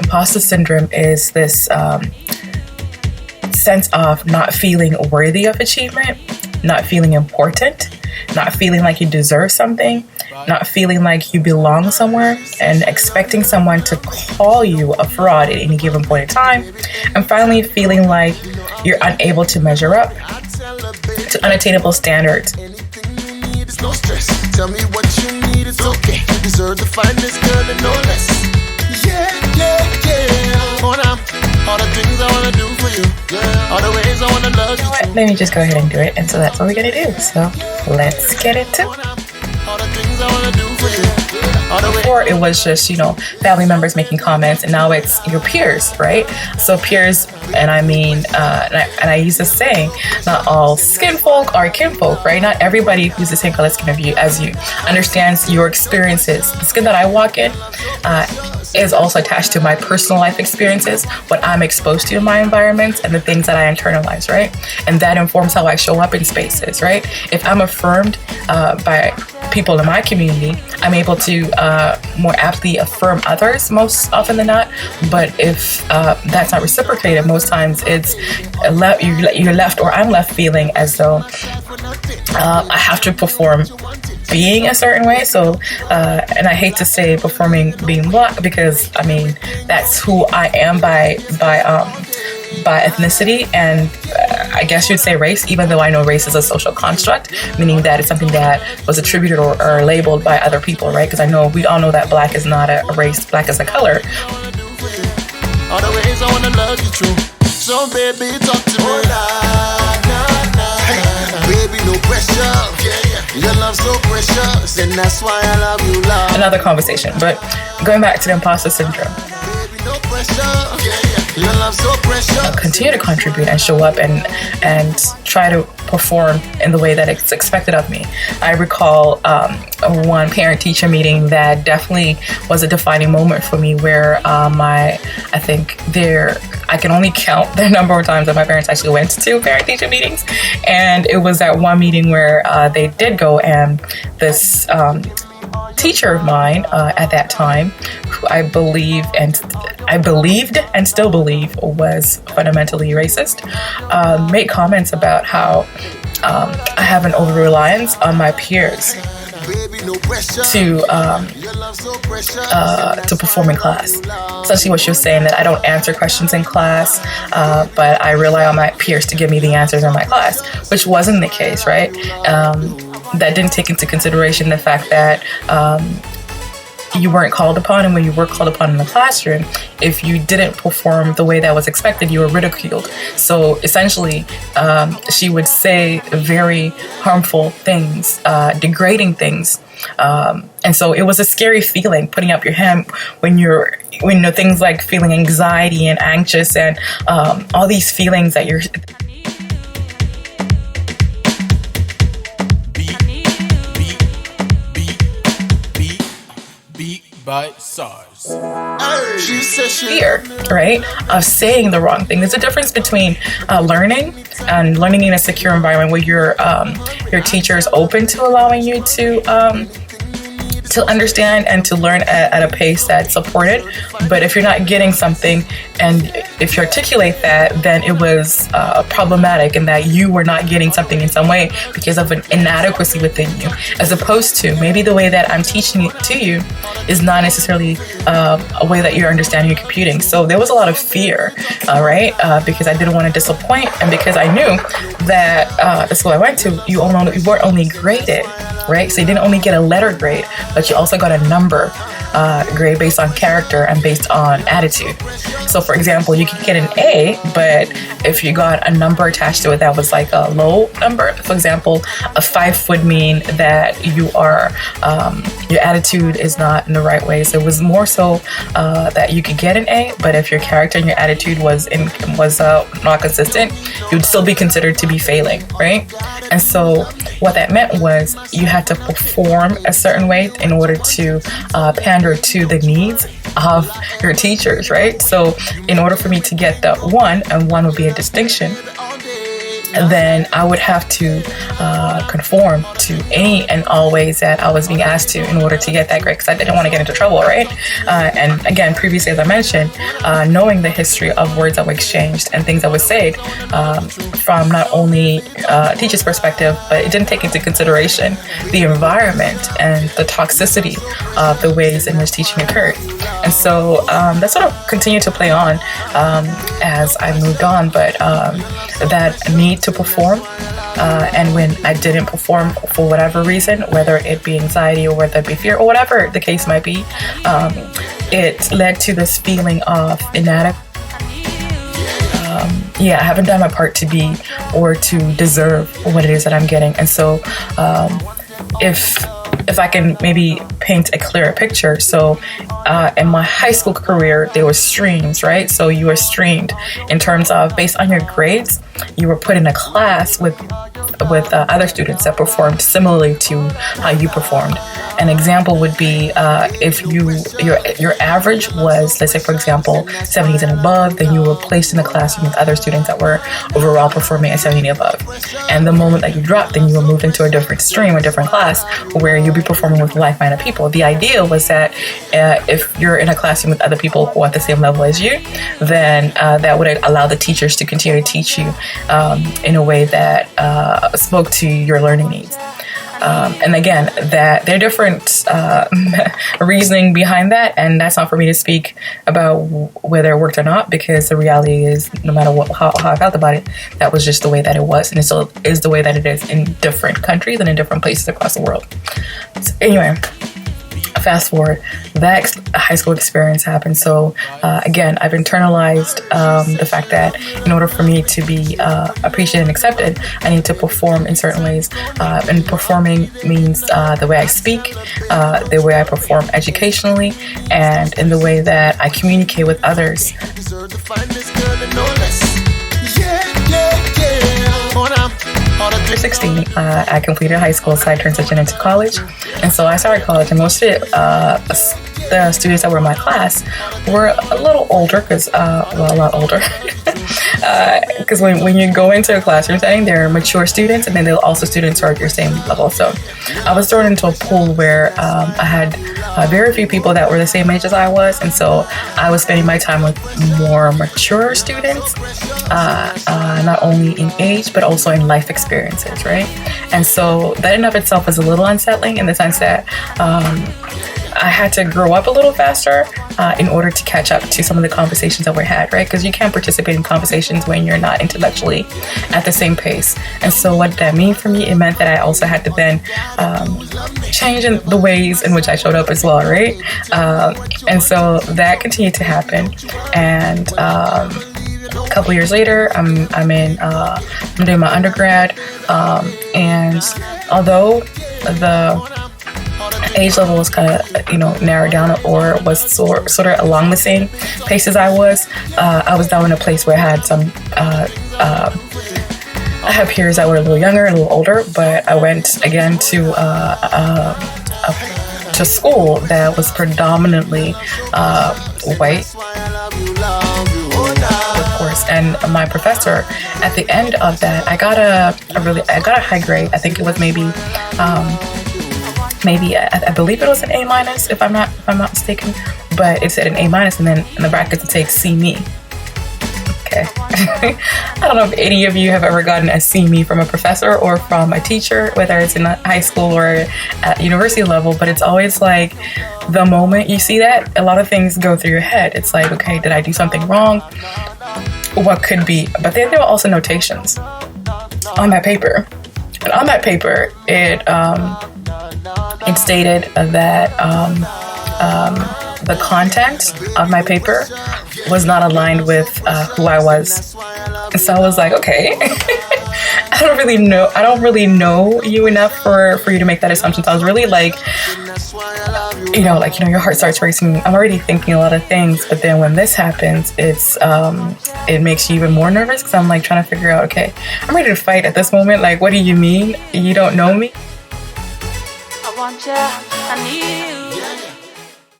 imposter syndrome is this sense of not feeling worthy of achievement, not feeling important, not feeling like you deserve something, not feeling like you belong somewhere, and expecting someone to call you a fraud at any given point in time, and finally feeling like you're unable to measure up to unattainable standards. No stress. Tell me what you need, it's okay. You deserve to find this girl and no less. Yeah. All the things I wanna do for you. Yeah. All the ways I wanna love you. Let me just go ahead and do it. And so that's what we're gonna do. So let's get into it. All the things I wanna do for you. Before it was just, family members making comments, and now it's your peers, right? So peers, and I mean, and I use this saying, not all skin folk are kinfolk, right? Not everybody who's the same color skin as you understands your experiences. The skin that I walk in is also attached to my personal life experiences, what I'm exposed to in my environments, and the things that I internalize, right? And that informs how I show up in spaces, right? If I'm affirmed by people in my community, I'm able to more aptly affirm others most often than not. But if that's not reciprocated, most times it's you're left, or I'm left feeling as though I have to perform being a certain way. So and I hate to say performing being Black, because I mean that's who I am by ethnicity, and I guess you'd say race, even though I know race is a social construct, meaning that it's something that was attributed or labeled by other people, right? Because we all know that Black is not a race, Black is a color. All the ways I wanna love you true. So baby, talk to me. Baby, no pressure. Your love so precious, and that's why I love you, love. Another conversation, but going back to the imposter syndrome. Baby, no pressure. Your love so precious. Continue to contribute and show up and try to perform in the way that it's expected of me. I recall one parent-teacher meeting that definitely was a defining moment for me, where I can only count the number of times that my parents actually went to parent-teacher meetings, and it was that one meeting where they did go, and this teacher of mine at that time, who I believed and still believe was fundamentally racist, made comments about how I have an over-reliance on my peers to perform in class. Essentially what she was saying, that I don't answer questions in class, but I rely on my peers to give me the answers in my class, which wasn't the case, right? That didn't take into consideration the fact that you weren't called upon, and when you were called upon in the classroom, if you didn't perform the way that was expected, you were ridiculed. So essentially, she would say very harmful things, degrading things. And so it was a scary feeling, putting up your hand when things like feeling anxiety and anxious and all these feelings that you're... By SARS. Fear, right, of saying the wrong thing. There's a difference between learning in a secure environment where your teacher is open to allowing you to understand and to learn at a pace that's supported. But if you're not getting something, and if you articulate that, then it was problematic, and that you were not getting something in some way because of an inadequacy within you, as opposed to maybe the way that I'm teaching it to you is not necessarily a way that you're understanding and computing. So there was a lot of fear, right? Because I didn't want to disappoint, and because I knew that the school I went to, you weren't only graded, right? So you didn't only get a letter grade, but you also got a number grade based on character and based on attitude. So for example, you could get an A, but if you got a number attached to it that was like a low number, for example, a 5 would mean that you are your attitude is not in the right way. So it was more so that you could get an A, but if your character and your attitude was not consistent, you'd still be considered to be failing, right? And so what that meant was you had to perform a certain way in order to pander to the needs of your teachers, right? So in order for me to get the 1, and 1 would be a distinction, then I would have to conform to any and all ways that I was being asked to in order to get that grade, because I didn't want to get into trouble, right? And again, previously, as I mentioned, knowing the history of words that were exchanged and things that were said from not only a teacher's perspective, but it didn't take into consideration the environment and the toxicity of the ways in which teaching occurred. And so that sort of continued to play on as I moved on, but that need to perform, and when I didn't perform for whatever reason, whether it be anxiety or whether it be fear or whatever the case might be, it led to this feeling of inadequacy. I haven't done my part to be or to deserve what it is that I'm getting. And so if I can maybe paint a clearer picture. So in my high school career, there were streams, right? So you were streamed in terms of based on your grades, you were put in a class with other students that performed similarly to how you performed. An example would be if your average was, let's say, for example, 70s and above, then you were placed in a classroom with other students that were overall performing at 70 and above. And the moment that you dropped, then you were moved into a different stream, a different class, where you'll be performing with like-minded people. The idea was that if you're in a classroom with other people who are at the same level as you, then that would allow the teachers to continue to teach you in a way that spoke to your learning needs. And again, that there are different reasoning behind that, and that's not for me to speak about whether it worked or not, because the reality is, no matter how I felt about it, that was just the way that it was, and it still is the way that it is in different countries and in different places across the world. So anyway, fast forward, that high school experience happened. So again, I've internalized the fact that in order for me to be appreciated and accepted, I need to perform in certain ways. And performing means the way I speak, the way I perform educationally, and in the way that I communicate with others. 16, I completed high school, so I transitioned into college. And so I started college, and most of the students that were in my class were a little older, a lot older. Because when you go into a classroom setting, there are mature students, and then there are also students who are at your same level. So I was thrown into a pool where I had very few people that were the same age as I was, and so I was spending my time with more mature students, not only in age, but also in life experiences, right? And so that in of itself was a little unsettling in the sense that I had to grow up a little faster in order to catch up to some of the conversations that we had, right? Because you can't participate in conversations when you're not intellectually at the same pace. And so what did that mean for me? It meant that I also had to then change in the ways in which I showed up as well, right? And so that continued to happen. And a couple years later, I'm doing my undergrad, and although the age level was kind of, narrowed down, or was sort of along the same pace as I was down in a place where I had some, I have peers that were a little younger and a little older, but I went again to school that was predominantly white, of course. And my professor, at the end of that, I got a high grade. I think it was maybe I believe it was an A-, if I'm not mistaken, but it said an A-, and then in the brackets it takes C me. Okay. I don't know if any of you have ever gotten a C me from a professor or from a teacher, whether it's in high school or at university level, but it's always like the moment you see that, a lot of things go through your head. It's like, okay, did I do something wrong? What could be? But then there were also notations on that paper. And on that paper, it stated that the content of my paper was not aligned with who I was. And so I was like, okay, I don't really know you enough for you to make that assumption. So I was really like, your heart starts racing. I'm already thinking a lot of things, but then when this happens, it makes you even more nervous, because I'm like trying to figure out, okay, I'm ready to fight at this moment. Like, what do you mean? You don't know me? I want you, I need you.